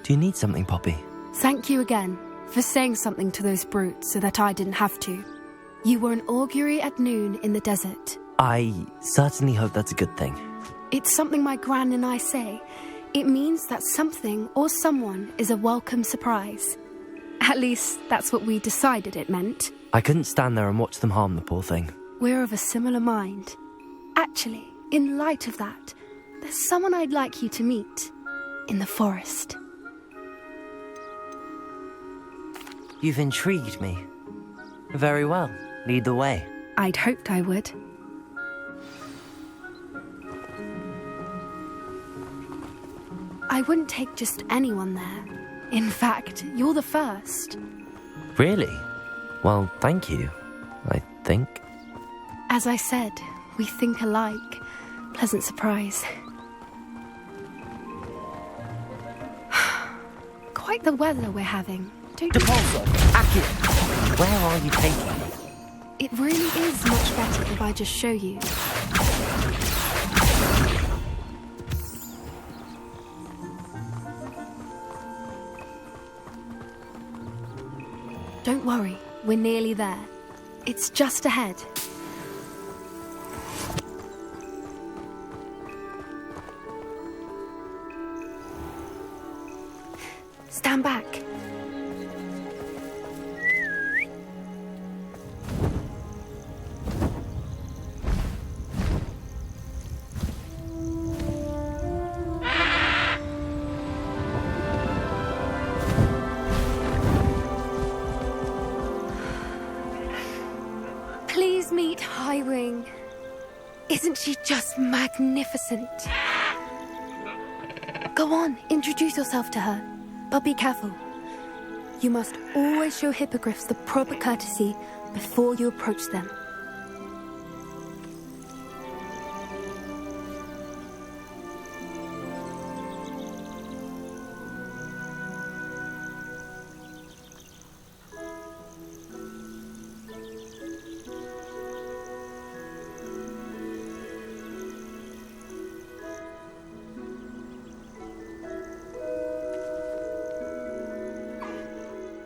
Do you need something, Poppy? Thank you again for saying something to those brutes so that I didn't have to. You were an augury at noon in the desert. I certainly hope that's a good thing. It's something my gran and I say. It means that something or someone is a welcome surprise. At least, that's what we decided it meant. I couldn't stand there and watch them harm the poor thing. We're of a similar mind. Actually, in light of that, there's someone I'd like you to meet. In the forest. You've intrigued me. Very well. Lead the way. I'd hoped I would. I wouldn't take just anyone there. In fact, you're the first. Really? Well, thank you, I think. As I said, we think alike. Pleasant surprise. Quite the weather we're having, don't you think? Aki, where are you taking me? It really is much better if I just show you. Don't worry, we're nearly there. It's just ahead. Stand back. Please meet Highwing. Isn't she just magnificent? Go on, introduce yourself to her. But be careful. You must always show hippogriffs the proper courtesy before you approach them.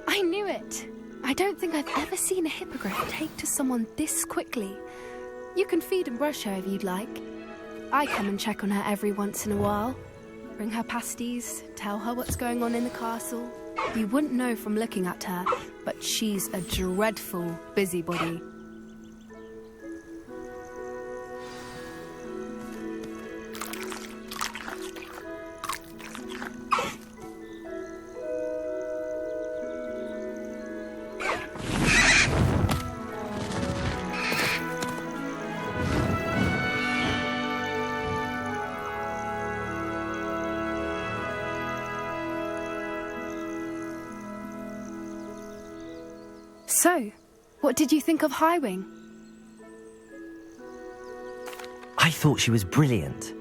I knew it! I don't think I've ever seen a hippogriff take to someone this quickly. You can feed and brush her if you'd like. I come and check on her every once in a while. Bring her pasties, tell her what's going on in the castle. You wouldn't know from looking at her, but she's a dreadful busybody. So, what did you think of Highwing? I thought she was brilliant.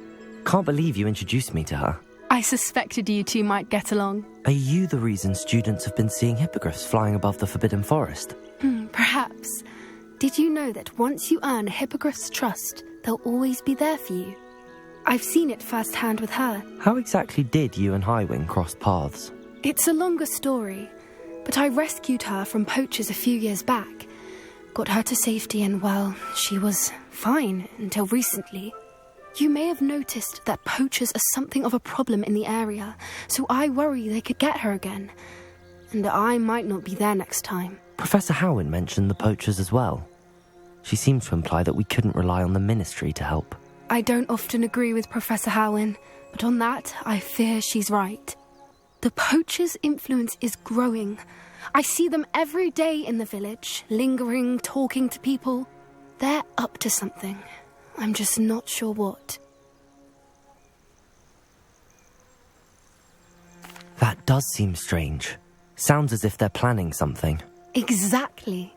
Can't believe you introduced me to her. I suspected you two might get along. Are you the reason students have been seeing hippogriffs flying above the Forbidden Forest? Perhaps. Did you know that once you earn a hippogriff's trust, they'll always be there for you? I've seen it firsthand with her. How exactly did you and Highwing cross paths? It's a longer story, but I rescued her from poachers a few years back. Got her to safety and, well, she was fine until recently. You may have noticed that poachers are something of a problem in the area, so I worry they could get her again. And I might not be there next time. Professor Howen mentioned the poachers as well. She seemed to imply that we couldn't rely on the ministry to help. I don't often agree with Professor Howen, but on that, I fear she's right. The poachers' influence is growing. I see them every day in the village, lingering, talking to people. They're up to something. I'm just not sure what. That does seem strange. Sounds as if they're planning something. Exactly.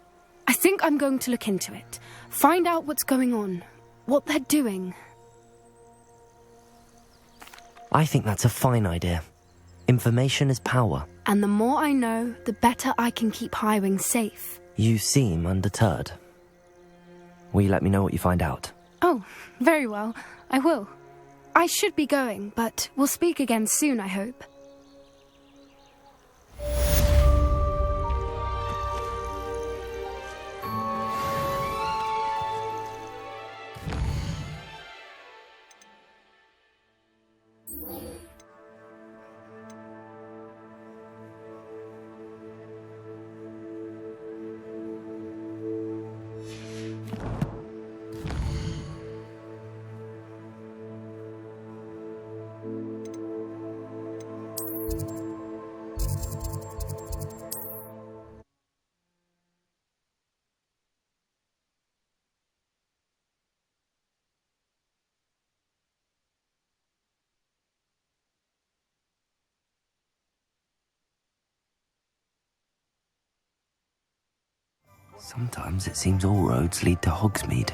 I think I'm going to look into it. Find out what's going on, what they're doing. I think that's a fine idea. Information is power. And the more I know, the better I can keep Highwing safe. You seem undeterred. Will you let me know what you find out? Oh, very well. I will. I should be going, but we'll speak again soon, I hope. Sometimes it seems all roads lead to Hogsmeade.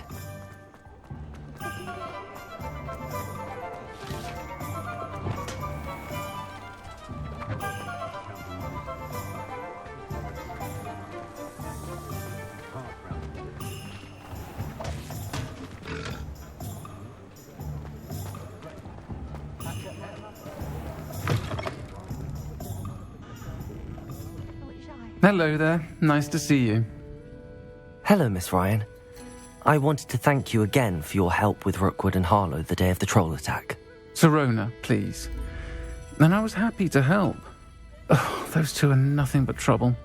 Hello there. Nice to see you. Hello, Miss Ryan. I wanted to thank you again for your help with Rookwood and Harlow the day of the troll attack. Sirona, please. And I was happy to help. Oh, those two are nothing but trouble.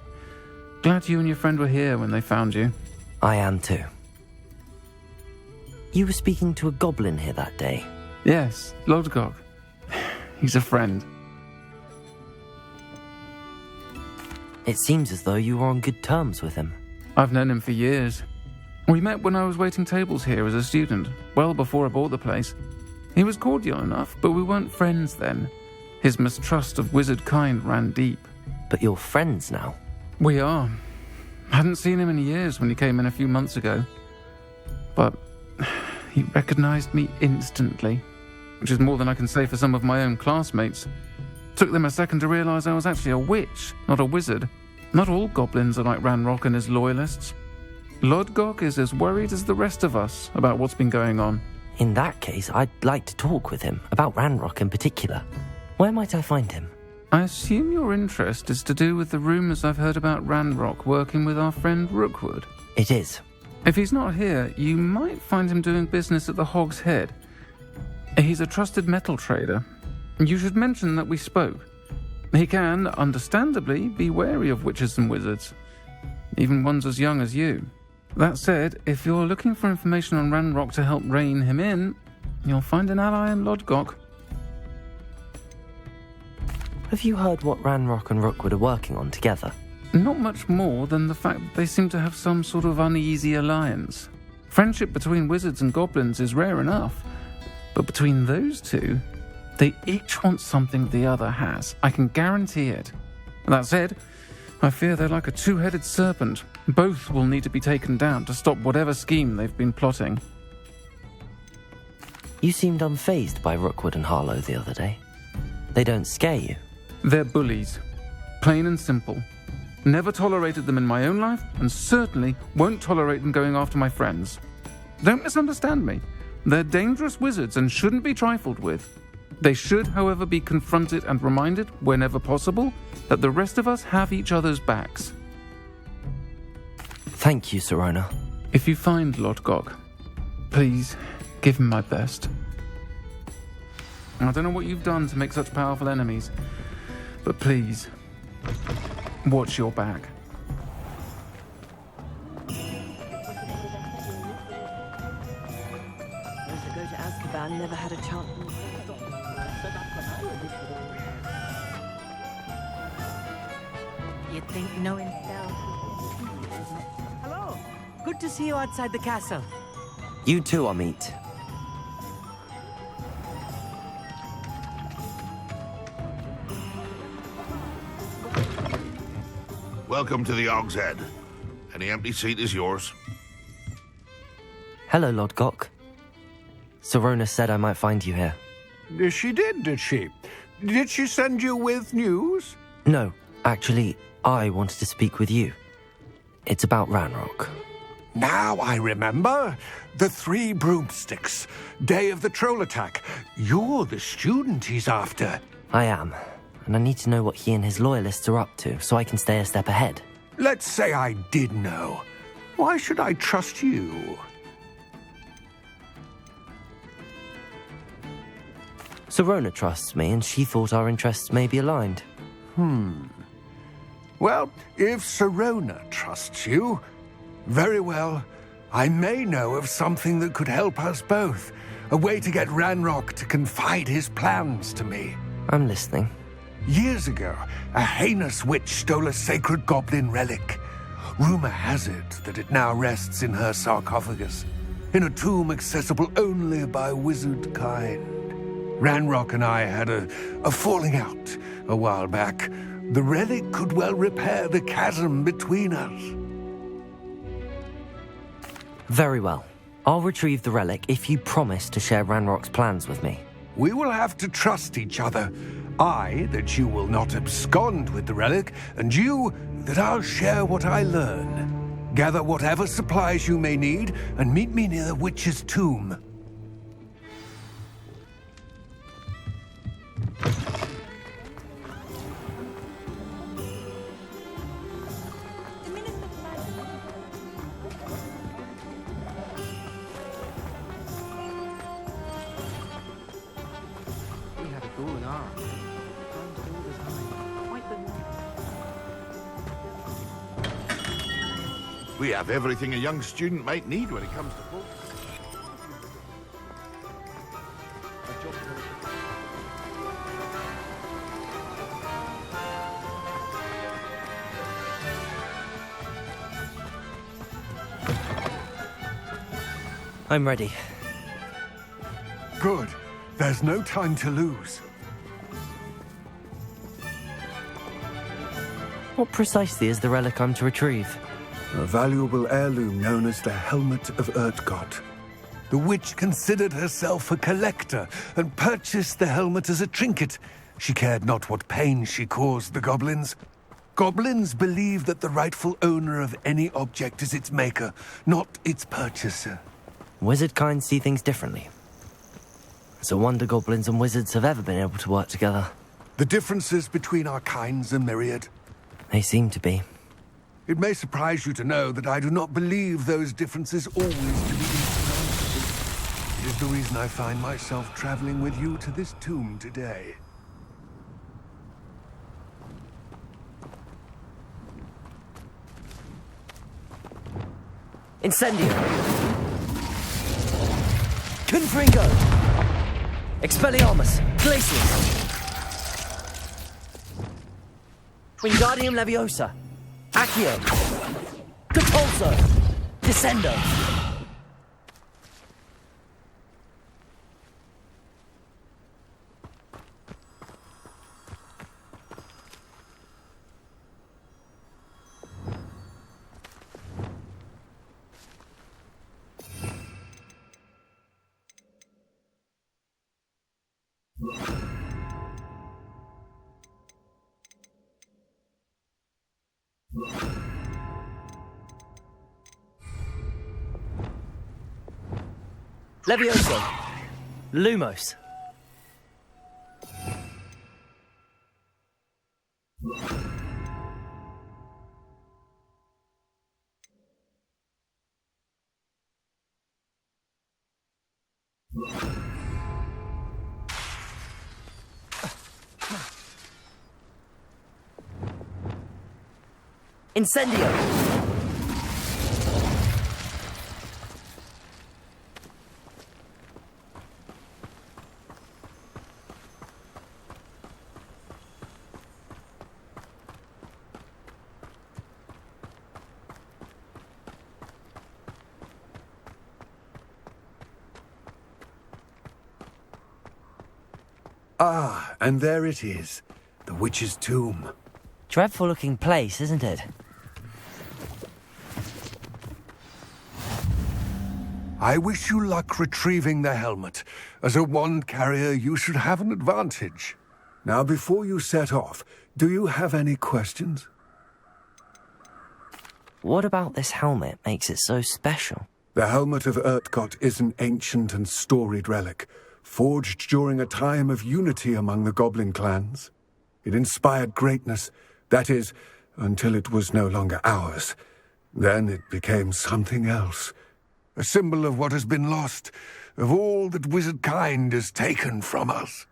Glad you and your friend were here when they found you. I am too. You were speaking to a goblin here that day. Yes, Lodgok. He's a friend. It seems as though you were on good terms with him. I've known him for years. We met when I was waiting tables here as a student, well before I bought the place. He was cordial enough, but we weren't friends then. His mistrust of wizard kind ran deep. But you're friends now? We are. Hadn't seen him in years when he came in a few months ago. But he recognized me instantly, which is more than I can say for some of my own classmates. Took them a second to realize I was actually a witch, not a wizard. Not all goblins are like Ranrock and his loyalists. Lodgok is as worried as the rest of us about what's been going on. In that case, I'd like to talk with him, about Ranrock in particular. Where might I find him? I assume your interest is to do with the rumors I've heard about Ranrock working with our friend Rookwood. It is. If he's not here, you might find him doing business at the Hog's Head. He's a trusted metal trader. You should mention that we spoke. He can, understandably, be wary of witches and wizards, even ones as young as you. That said, if you're looking for information on Ranrock to help rein him in, you'll find an ally in Lodgok. Have you heard what Ranrock and Rookwood are working on together? Not much more than the fact that they seem to have some sort of uneasy alliance. Friendship between wizards and goblins is rare enough, but between those two, they each want something the other has. I can guarantee it. That said, I fear they're like a two-headed serpent. Both will need to be taken down to stop whatever scheme they've been plotting. You seemed unfazed by Rookwood and Harlow the other day. They don't scare you. They're bullies. Plain and simple. Never tolerated them in my own life, and certainly won't tolerate them going after my friends. Don't misunderstand me. They're dangerous wizards and shouldn't be trifled with. They should, however, be confronted and reminded, whenever possible, that the rest of us have each other's backs. Thank you, Sirona. If you find Lodgok, please give him my best. I don't know what you've done to make such powerful enemies, but please, watch your back. Go to Azkaban, never had a chance. You'd think knowing spells. Hello. Good to see you outside the castle. You too, Amit. Welcome to the Hog's Head. Any empty seat is yours. Hello, Lodgok. Sirona said I might find you here. She did she? Did she send you with news? No, actually, I wanted to speak with you. It's about Ranrock. Now I remember. The 3 broomsticks. Day of the troll attack. You're the student he's after. I am, and I need to know what he and his loyalists are up to so I can stay a step ahead. Let's say I did know. Why should I trust you? Sirona trusts me, and she thought our interests may be aligned. Well, if Sirona trusts you, very well. I may know of something that could help us both. A way to get Ranrock to confide his plans to me. I'm listening. Years ago, a heinous witch stole a sacred goblin relic. Rumor has it that it now rests in her sarcophagus, in a tomb accessible only by wizard kind. Ranrock and I had a falling out a while back. The relic could well repair the chasm between us. Very well. I'll retrieve the relic if you promise to share Ranrock's plans with me. We will have to trust each other. I, that you will not abscond with the relic, and you, that I'll share what I learn. Gather whatever supplies you may need, and meet me near the witch's tomb. We have everything a young student might need when it comes to books. I'm ready. Good. There's no time to lose. What precisely is the relic I'm to retrieve? A valuable heirloom known as the Helmet of Urtkot. The witch considered herself a collector and purchased the helmet as a trinket. She cared not what pain she caused the goblins. Goblins believe that the rightful owner of any object is its maker, not its purchaser. Wizard kind see things differently. It's a wonder goblins and wizards have ever been able to work together. The differences between our kinds are myriad. They seem to be. It may surprise you to know that I do not believe those differences always to be insurmountable. It is the reason I find myself traveling with you to this tomb today. Incendio! Confringo! Expelliarmus! Glacius! Wingardium Leviosa! Accio! Depulso! Descendo! Levioso! Lumos! Incendio! Ah, and there it is. The witch's tomb. Dreadful looking place, isn't it? I wish you luck retrieving the helmet. As a wand carrier, you should have an advantage. Now, before you set off, do you have any questions? What about this helmet makes it so special? The Helmet of Urtkot is an ancient and storied relic, forged during a time of unity among the goblin clans. It inspired greatness, that is, until it was no longer ours. Then it became something else. A symbol of what has been lost, of all that wizard kind has taken from us.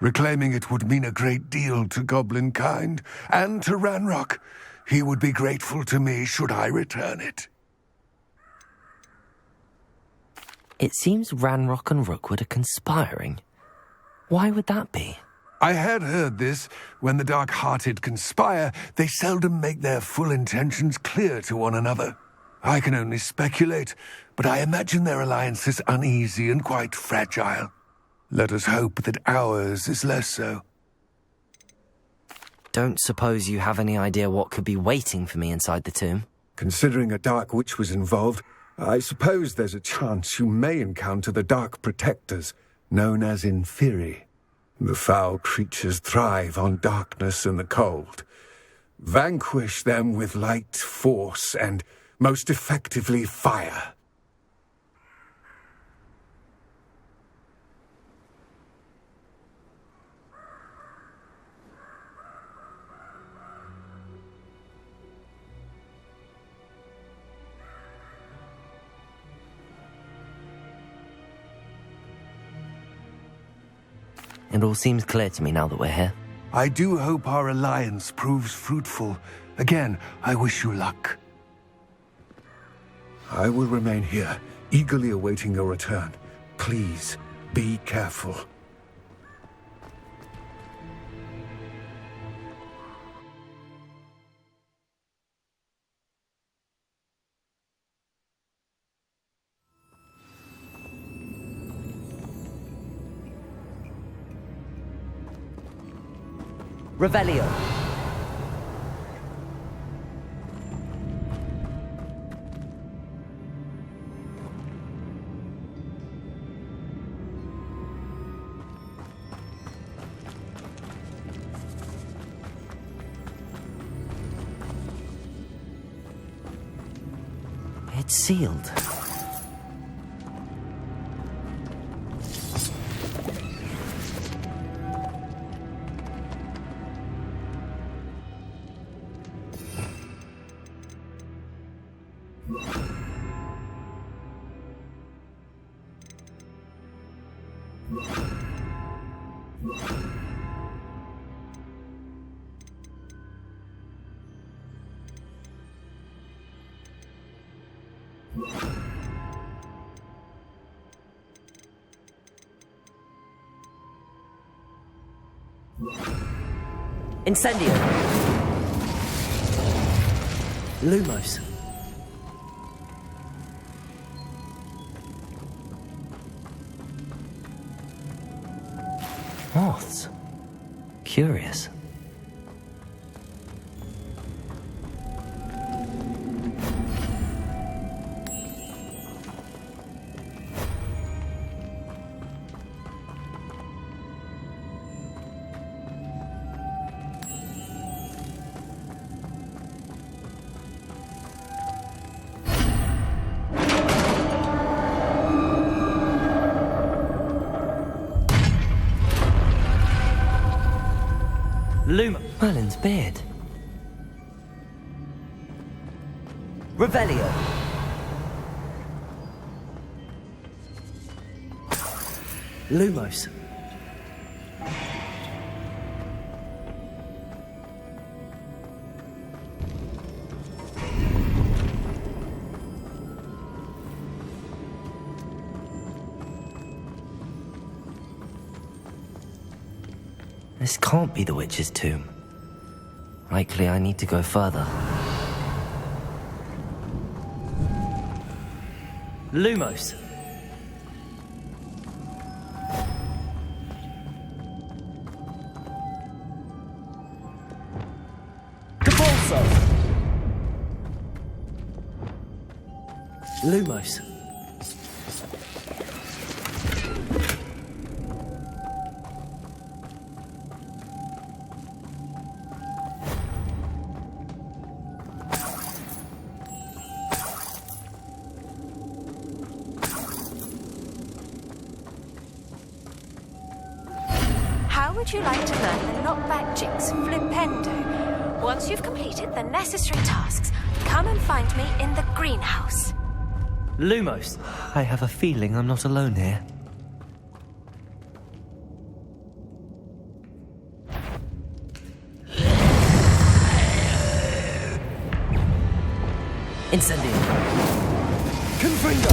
Reclaiming it would mean a great deal to goblin kind, and to Ranrock. He would be grateful to me should I return it. It seems Ranrock and Rookwood are conspiring. Why would that be? I had heard this. When the dark-hearted conspire, they seldom make their full intentions clear to one another. I can only speculate, but I imagine their alliance is uneasy and quite fragile. Let us hope that ours is less so. Don't suppose you have any idea what could be waiting for me inside the tomb? Considering a dark witch was involved, I suppose there's a chance you may encounter the Dark Protectors, known as Inferi. The foul creatures thrive on darkness and the cold. Vanquish them with light, force, and most effectively fire. It all seems clear to me now that we're here. I do hope our alliance proves fruitful. Again, I wish you luck. I will remain here, eagerly awaiting your return. Please, be careful. Revelio. It's sealed. Incendio. Lumos. Moths. Curious. Merlin's beard. Revelio. Lumos. This can't be the witch's tomb. Likely I need to go further. Lumos. Capolso. Lumos. Would you like to learn the knockback jigs flipendo? Once you've completed the necessary tasks, come and find me in the greenhouse. Lumos. I have a feeling I'm not alone here. Incendio. Confringo.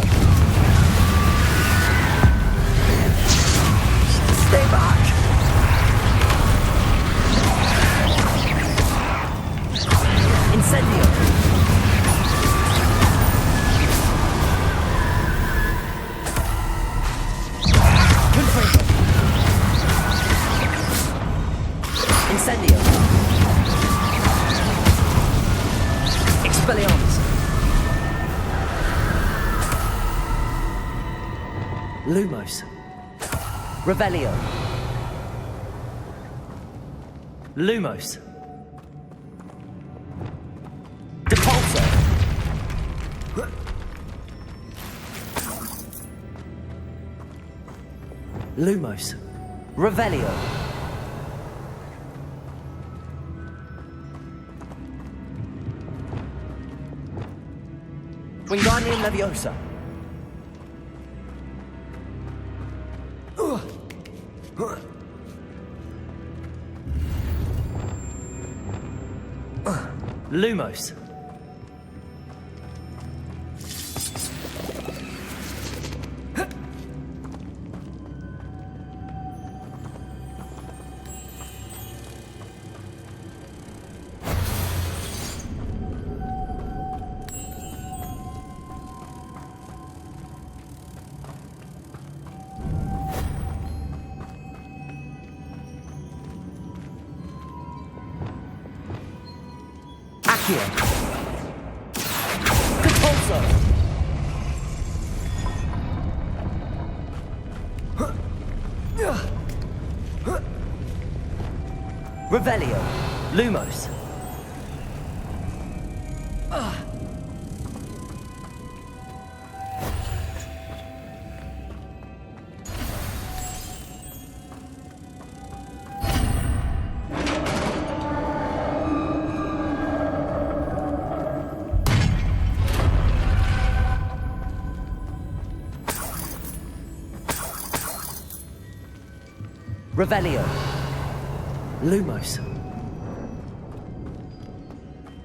Stay back. Incendio. Confringo. Incendio. Expelliarmus. Lumos. Revelio. Lumos. Depulso. Lumos. Revelio. Wingardium Leviosa. Lumos. Accio. Depulso. Revelio. Lumos. Revelio. Lumos.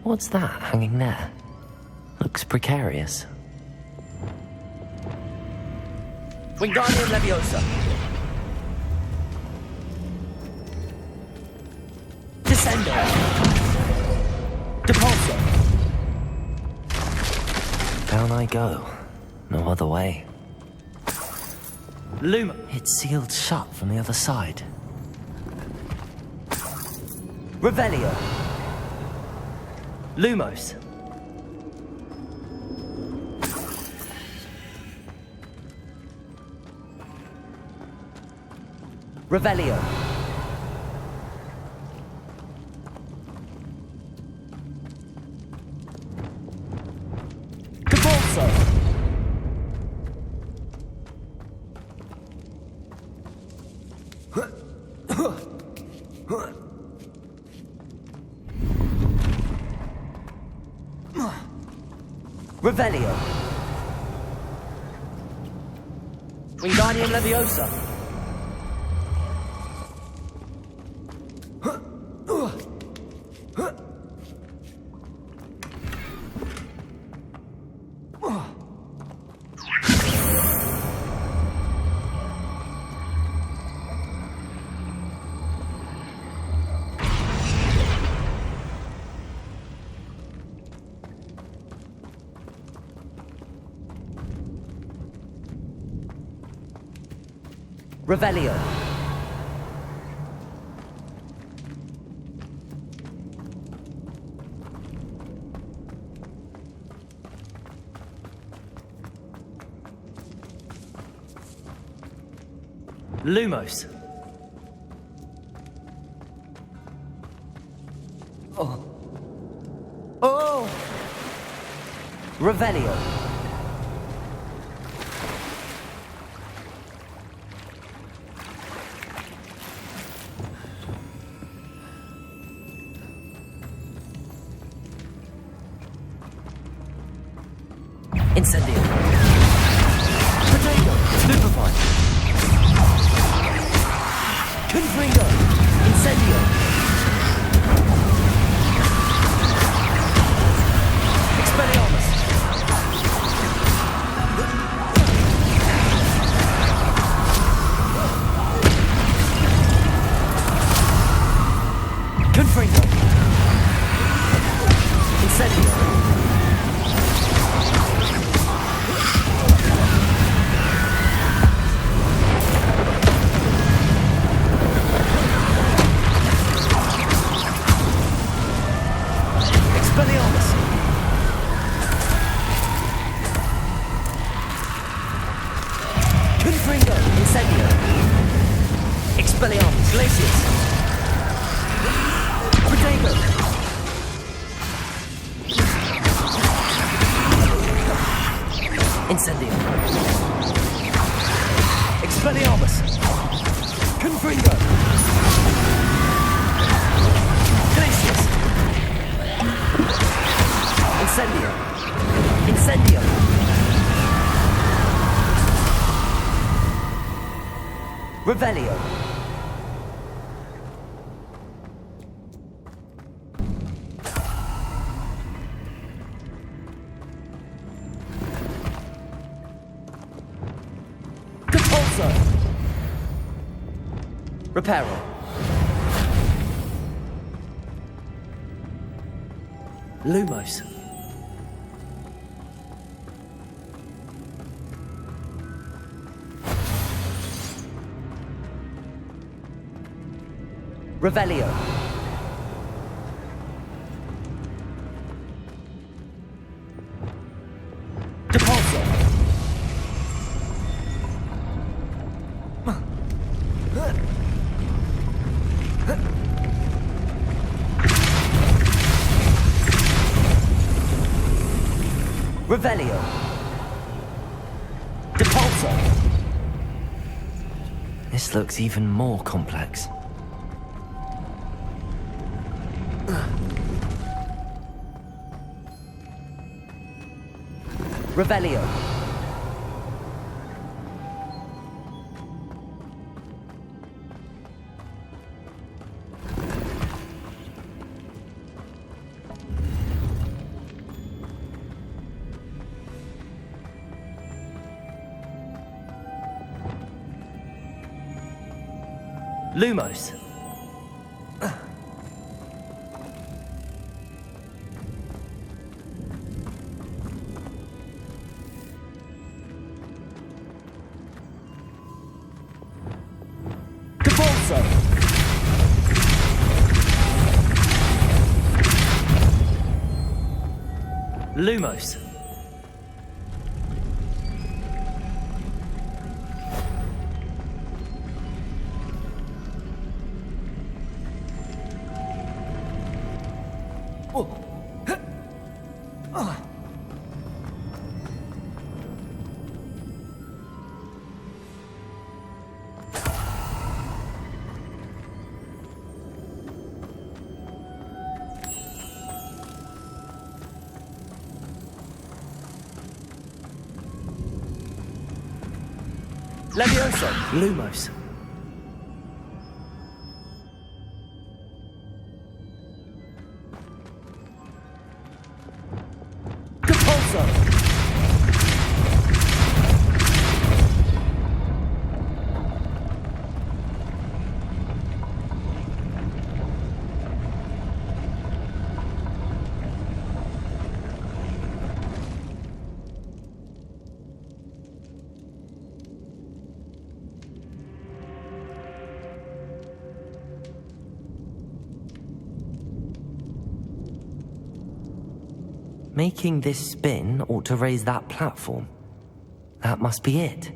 What's that hanging there? Looks precarious. Wingardium Leviosa. Descendo. Depulso. Down I go. No other way. Luma. It's sealed shut from the other side. Revelio. Lumos. Revelio. Depulso. Revelio. Wingardium Leviosa. Revelio. Lumos. Oh. Oh! Revelio. Incendio. Potato. Stupefy. Confringo. Incendio. Expelliarmus. Confringo. Incendio. Expelliarmus. Glacius. Protego. Incendio. Expelliarmus. Confringo. Glacius. Incendio. Incendio. Revelio. Depulso. Reparo. Lumos. Revelio. Depulso. Revelio. Depulso. This looks even more complex. Revelio. Lumos. Depulso. Lumos. Levioso. Lumos. Depulso. Making this spin ought to raise that platform. That must be it.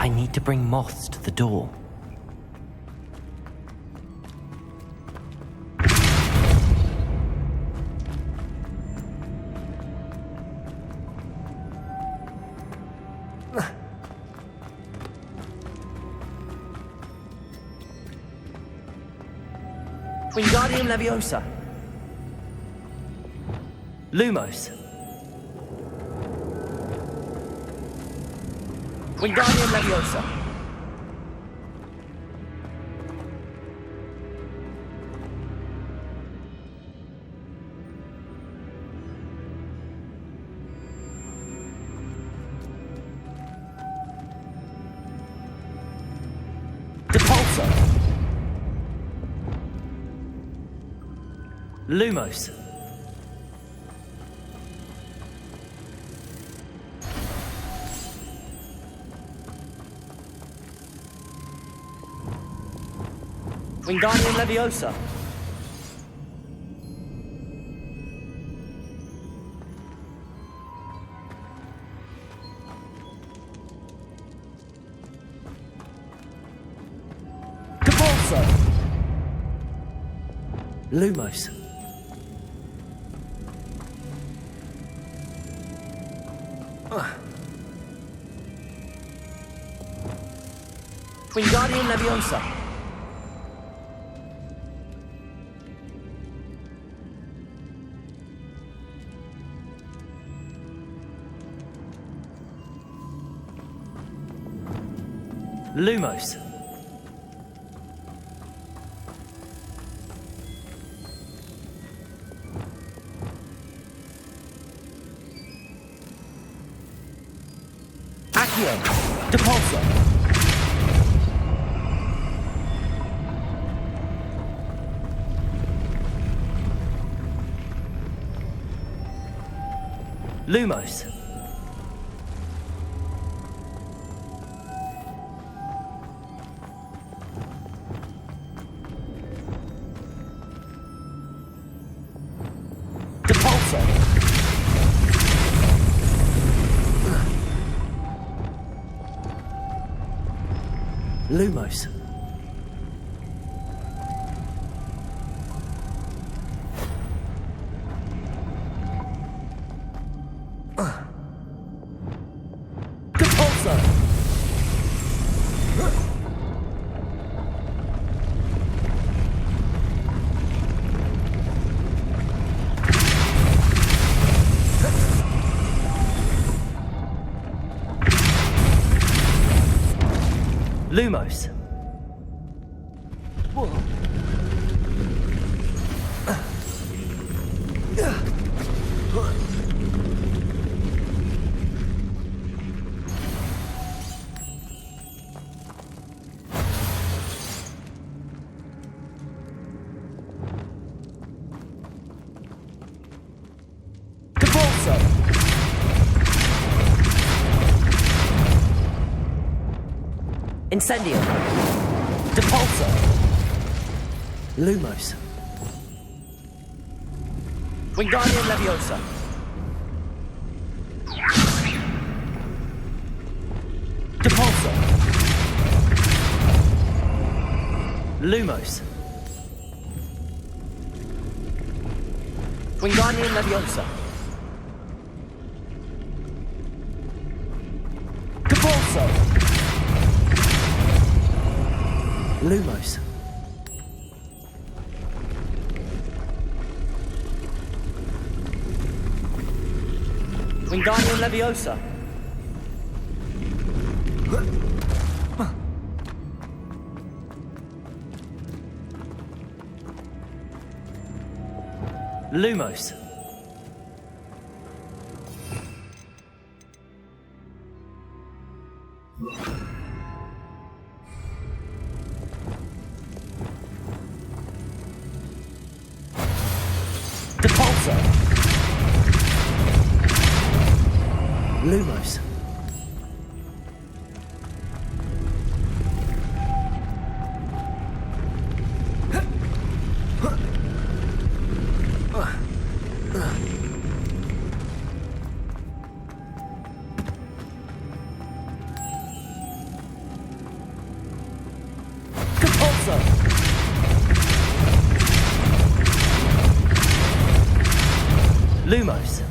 I need to bring moths to the door. Wingardium Leviosa. Lumos. Wingardium Leviosa. Depulso. Lumos. Wingardium Leviosa. Depulso. Lumos. Wingardium Leviosa. Lumos. Accio. Depulso. Lumos. Depulso. Lumos. Depulso. Lumos. Depulso. Incendio. Depulso. Lumos. Wingardium Leviosa. Depulso. Lumos. Wingardium Leviosa. Depulso. Lumos. Wingardium Leviosa. Lumos. Depulso. Lumos. Depulso. Lumos.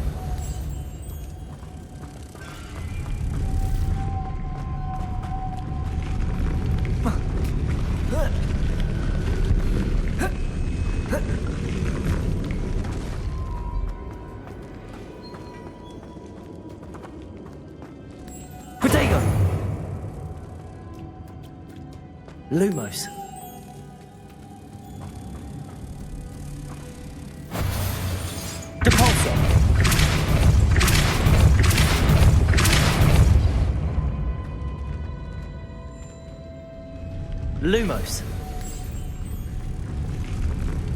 Lumos. Depulsor. Lumos.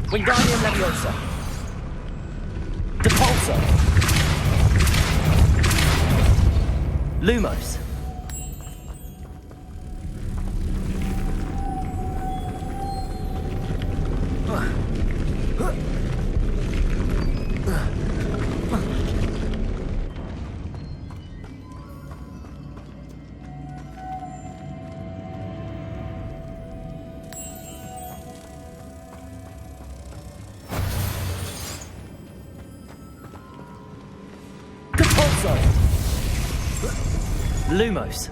Wingardium Leviosa. Depulsor. Lumos. Lumos.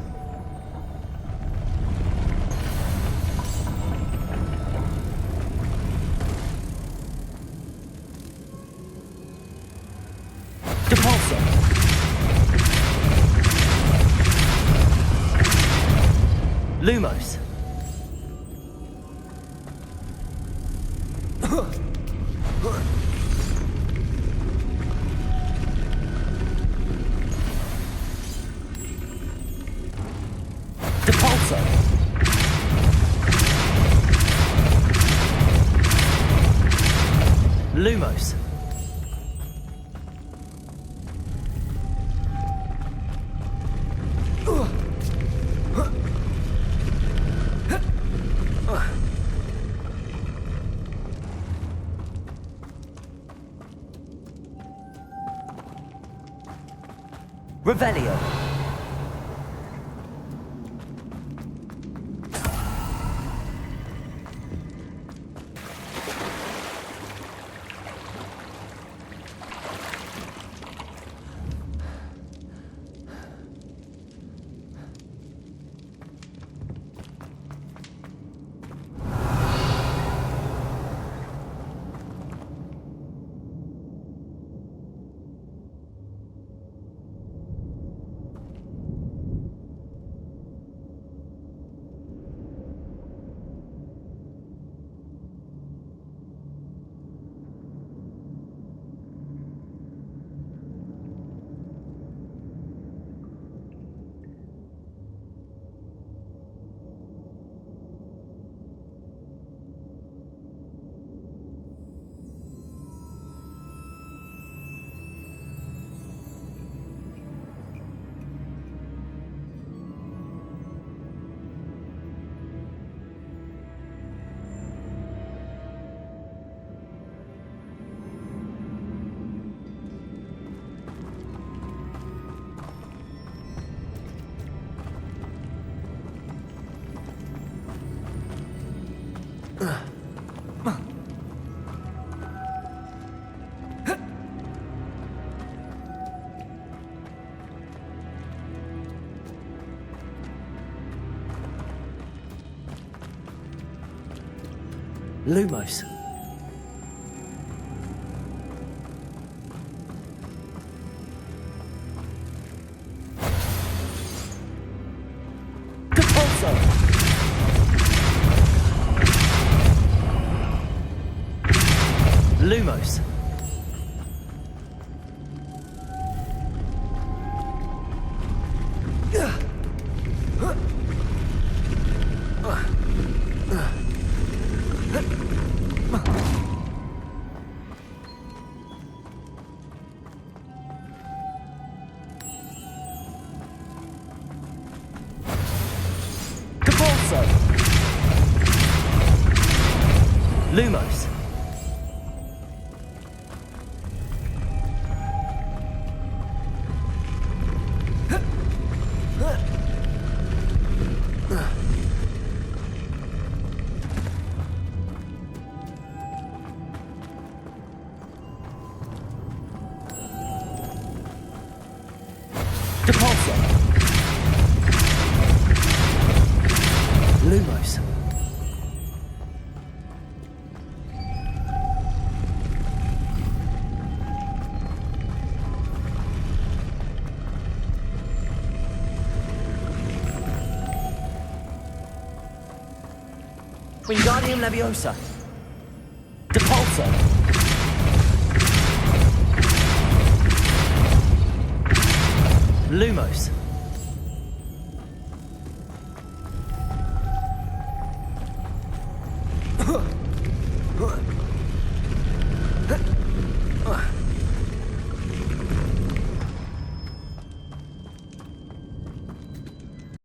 Depulsor. Lumos. Lumos. Revelio. Lumos. Depulsor. Lumos. Lumos. Depulsor. Lumos. Wingardium Leviosa. Depulso. Lumos.